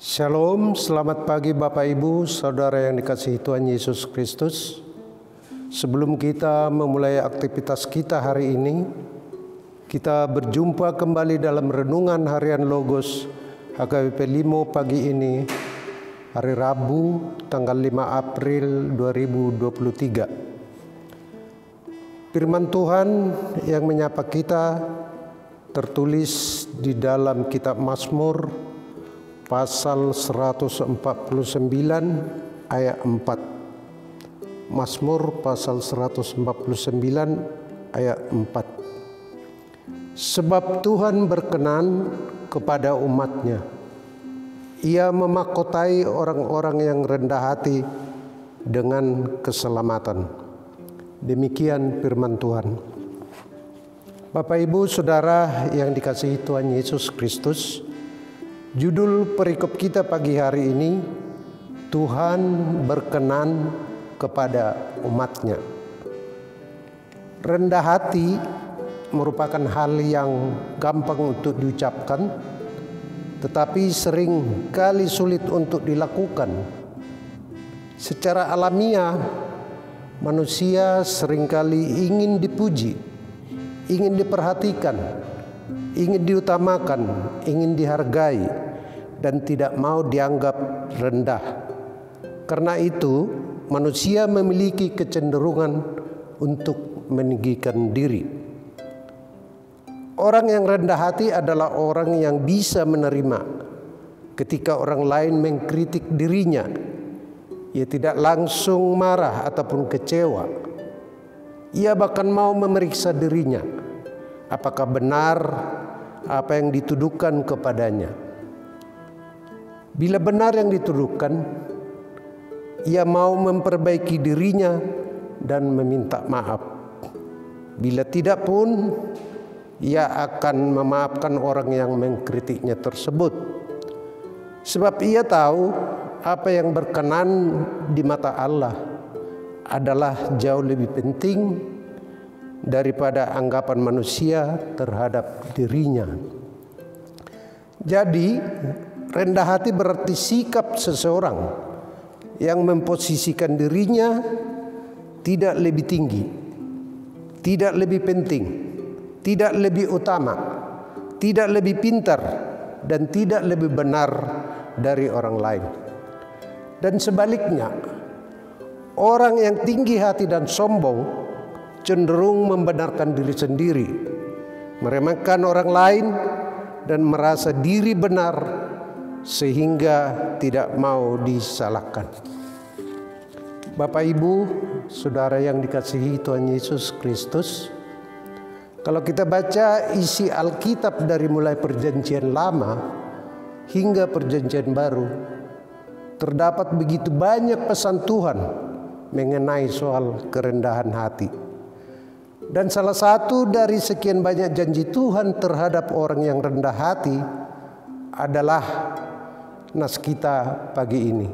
Shalom, selamat pagi Bapak Ibu, Saudara yang dikasihi Tuhan Yesus Kristus. Sebelum kita memulai aktivitas kita hari ini, kita berjumpa kembali dalam renungan harian Logos HKBP Limo pagi ini, hari Rabu tanggal 5 April 2023. Firman Tuhan yang menyapa kita tertulis di dalam kitab Mazmur pasal 149 ayat 4. Mazmur pasal 149 ayat 4. Sebab Tuhan berkenan kepada umat-Nya. Ia memahkotai orang-orang yang rendah hati dengan keselamatan. Demikian firman Tuhan. Bapak Ibu Saudara yang dikasihi Tuhan Yesus Kristus, judul perikop kita pagi hari ini, Tuhan berkenan kepada umat-Nya. Rendah hati merupakan hal yang gampang untuk diucapkan, tetapi sering kali sulit untuk dilakukan. Secara alamiah, manusia seringkali ingin dipuji, ingin diperhatikan, ingin diutamakan, ingin dihargai, dan tidak mau dianggap rendah. Karena itu, manusia memiliki kecenderungan untuk meninggikan diri. Orang yang rendah hati adalah orang yang bisa menerima ketika orang lain mengkritik dirinya. Ia tidak langsung marah ataupun kecewa. Ia bahkan mau memeriksa dirinya, apakah benar apa yang dituduhkan kepadanya. Bila benar yang dituduhkan, ia mau memperbaiki dirinya dan meminta maaf. Bila tidak pun, ia akan memaafkan orang yang mengkritiknya tersebut. Sebab ia tahu apa yang berkenan di mata Allah adalah jauh lebih penting daripada anggapan manusia terhadap dirinya. Jadi, rendah hati berarti sikap seseorang yang memposisikan dirinya tidak lebih tinggi, tidak lebih penting, tidak lebih utama, tidak lebih pintar, dan tidak lebih benar dari orang lain. Dan sebaliknya, orang yang tinggi hati dan sombong cenderung membenarkan diri sendiri, meremehkan orang lain, dan merasa diri benar sehingga tidak mau disalahkan. Bapak Ibu, Saudara yang dikasihi Tuhan Yesus Kristus, kalau kita baca isi Alkitab dari mulai Perjanjian Lama hingga Perjanjian Baru, terdapat begitu banyak pesan Tuhan mengenai soal kerendahan hati. Dan salah satu dari sekian banyak janji Tuhan terhadap orang yang rendah hati adalah nas kita pagi ini.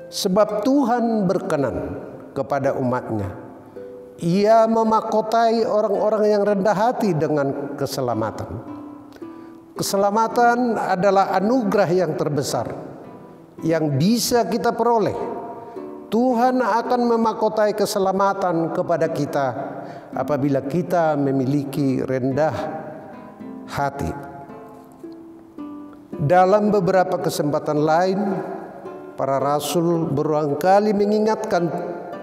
Sebab Tuhan berkenan kepada umat-Nya. Ia memahkotai orang-orang yang rendah hati dengan keselamatan. Keselamatan adalah anugerah yang terbesar yang bisa kita peroleh. Tuhan akan memahkotai keselamatan kepada kita apabila kita memiliki rendah hati. Dalam beberapa kesempatan lain, para rasul berulang kali mengingatkan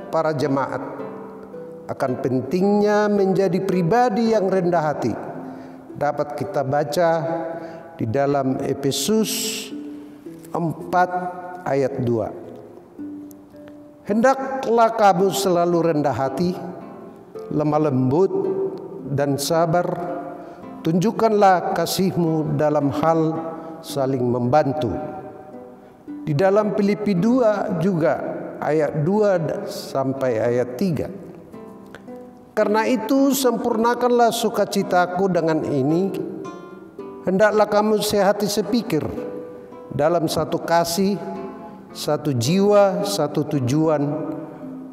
para jemaat akan pentingnya menjadi pribadi yang rendah hati. Dapat kita baca di dalam Efesus 4 ayat 2. Hendaklah kamu selalu rendah hati, lemah lembut, dan sabar. Tunjukkanlah kasihmu dalam hal saling membantu. Di dalam Filipi 2 juga ayat 2 sampai ayat 3. Karena itu sempurnakanlah sukacitaku dengan ini. Hendaklah kamu sehati sepikir, dalam satu kasih, satu jiwa, satu tujuan,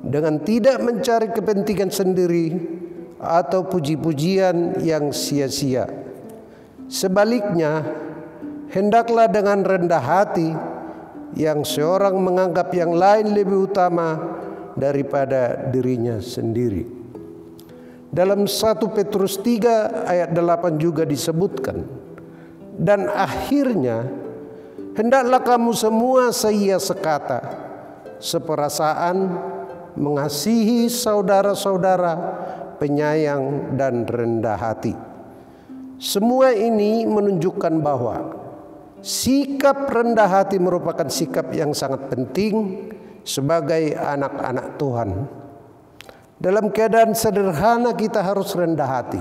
dengan tidak mencari kepentingan sendiri atau puji-pujian yang sia-sia. Sebaliknya, hendaklah dengan rendah hati, yang seorang menganggap yang lain lebih utama daripada dirinya sendiri. Dalam 1 Petrus 3 ayat 8 juga disebutkan, dan akhirnya hendaklah kamu semua seia sekata, seperasaan, mengasihi saudara-saudara, penyayang dan rendah hati. Semua ini menunjukkan bahwa sikap rendah hati merupakan sikap yang sangat penting sebagai anak-anak Tuhan. Dalam keadaan sederhana kita harus rendah hati.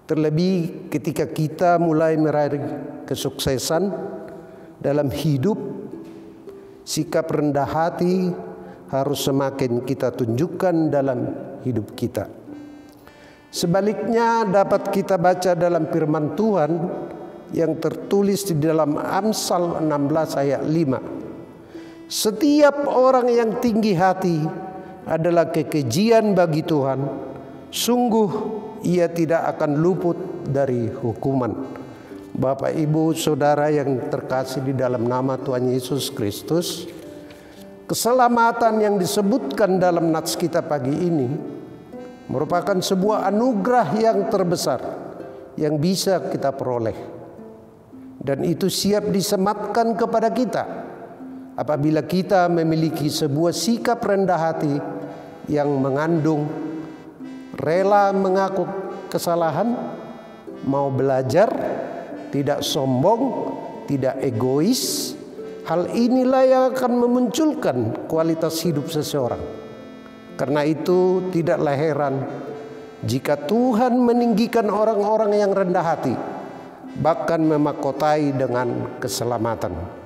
Terlebih ketika kita mulai meraih kesuksesan dalam hidup, sikap rendah hati harus semakin kita tunjukkan dalam hidup kita. Sebaliknya dapat kita baca dalam firman Tuhan yang tertulis di dalam Amsal 16 ayat 5. Setiap orang yang tinggi hati adalah kekejian bagi Tuhan, sungguh ia tidak akan luput dari hukuman. Bapak, Ibu, Saudara yang terkasih di dalam nama Tuhan Yesus Kristus, keselamatan yang disebutkan dalam nats kita pagi ini merupakan sebuah anugerah yang terbesar yang bisa kita peroleh, dan itu siap disematkan kepada kita apabila kita memiliki sebuah sikap rendah hati yang mengandung rela mengaku kesalahan, mau belajar, tidak sombong, tidak egois. Hal inilah yang akan memunculkan kualitas hidup seseorang. Karena itu tidaklah heran jika Tuhan meninggikan orang-orang yang rendah hati, bahkan memahkotai dengan keselamatan.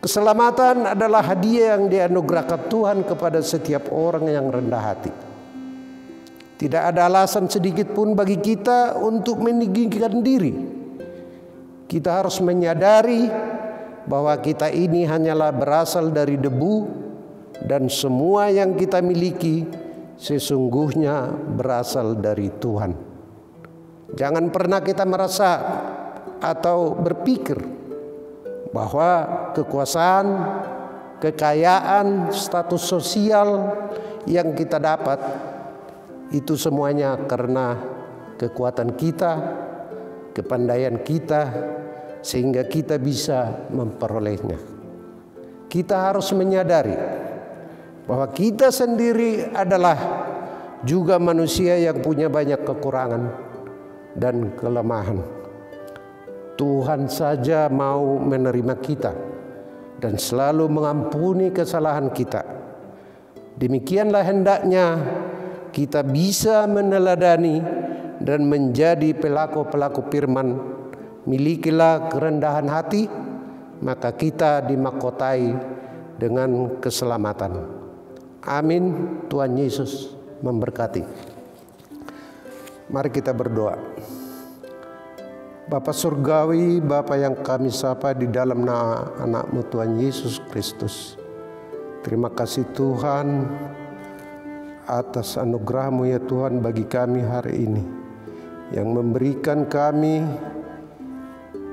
Keselamatan adalah hadiah yang dianugerahkan Tuhan kepada setiap orang yang rendah hati. Tidak ada alasan sedikit pun bagi kita untuk meninggikan diri. Kita harus menyadari bahwa kita ini hanyalah berasal dari debu, dan semua yang kita miliki sesungguhnya berasal dari Tuhan. Jangan pernah kita merasa atau berpikir bahwa kekuasaan, kekayaan, status sosial yang kita dapat itu semuanya karena kekuatan kita, kepandaian kita, sehingga kita bisa memperolehnya. Kita harus menyadari bahwa kita sendiri adalah juga manusia yang punya banyak kekurangan dan kelemahan. Tuhan saja mau menerima kita dan selalu mengampuni kesalahan kita. Demikianlah hendaknya kita bisa meneladani dan menjadi pelaku-pelaku firman. Milikilah kerendahan hati, maka kita dimahkotai dengan keselamatan. Amin. Tuhan Yesus memberkati. Mari kita berdoa. Bapa surgawi, Bapa yang kami sapa di dalam nama anak-Mu Tuhan Yesus Kristus. Terima kasih Tuhan atas anugerah-Mu ya Tuhan bagi kami hari ini, yang memberikan kami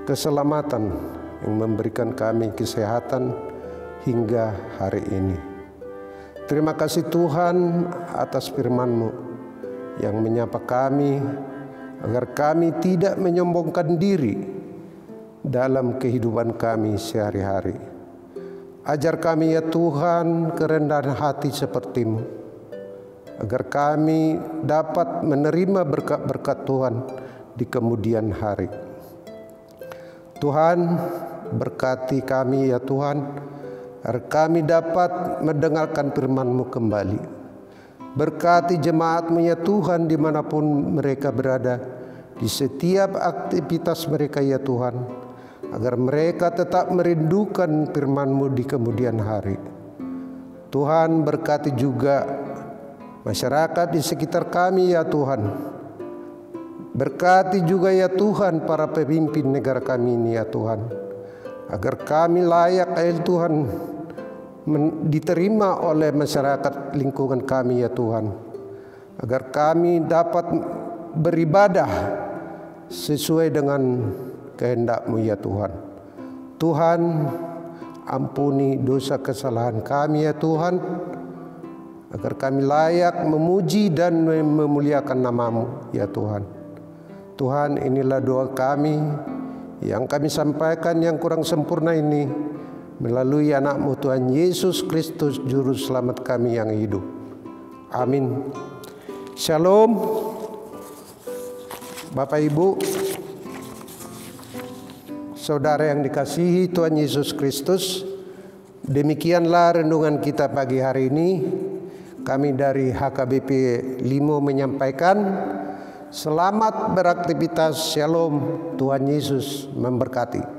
keselamatan, yang memberikan kami kesehatan hingga hari ini. Terima kasih Tuhan atas firman-Mu yang menyapa kami agar kami tidak menyombongkan diri dalam kehidupan kami sehari-hari. Ajar kami ya Tuhan kerendahan hati seperti-Mu, agar kami dapat menerima berkat-berkat Tuhan di kemudian hari. Tuhan, berkati kami ya Tuhan, agar kami dapat mendengarkan firman-Mu kembali. Berkati jemaat-Mu ya Tuhan dimanapun mereka berada, di setiap aktivitas mereka ya Tuhan, agar mereka tetap merindukan firman-Mu di kemudian hari. Tuhan, berkati juga masyarakat di sekitar kami ya Tuhan. Berkati juga ya Tuhan para pemimpin negara kami ini ya Tuhan, agar kami layak ya Tuhan diterima oleh masyarakat lingkungan kami ya Tuhan, agar kami dapat beribadah sesuai dengan kehendak-Mu ya Tuhan. Tuhan, ampuni dosa kesalahan kami ya Tuhan, agar kami layak memuji dan memuliakan nama-Mu ya Tuhan. Tuhan, inilah doa kami yang kami sampaikan yang kurang sempurna ini melalui anak-Mu Tuhan Yesus Kristus, Juru Selamat kami yang hidup. Amin. Shalom. Bapak Ibu, saudara yang dikasihi Tuhan Yesus Kristus, demikianlah renungan kita pagi hari ini. Kami dari HKBP Limo menyampaikan selamat beraktivitas. Shalom. Tuhan Yesus memberkati.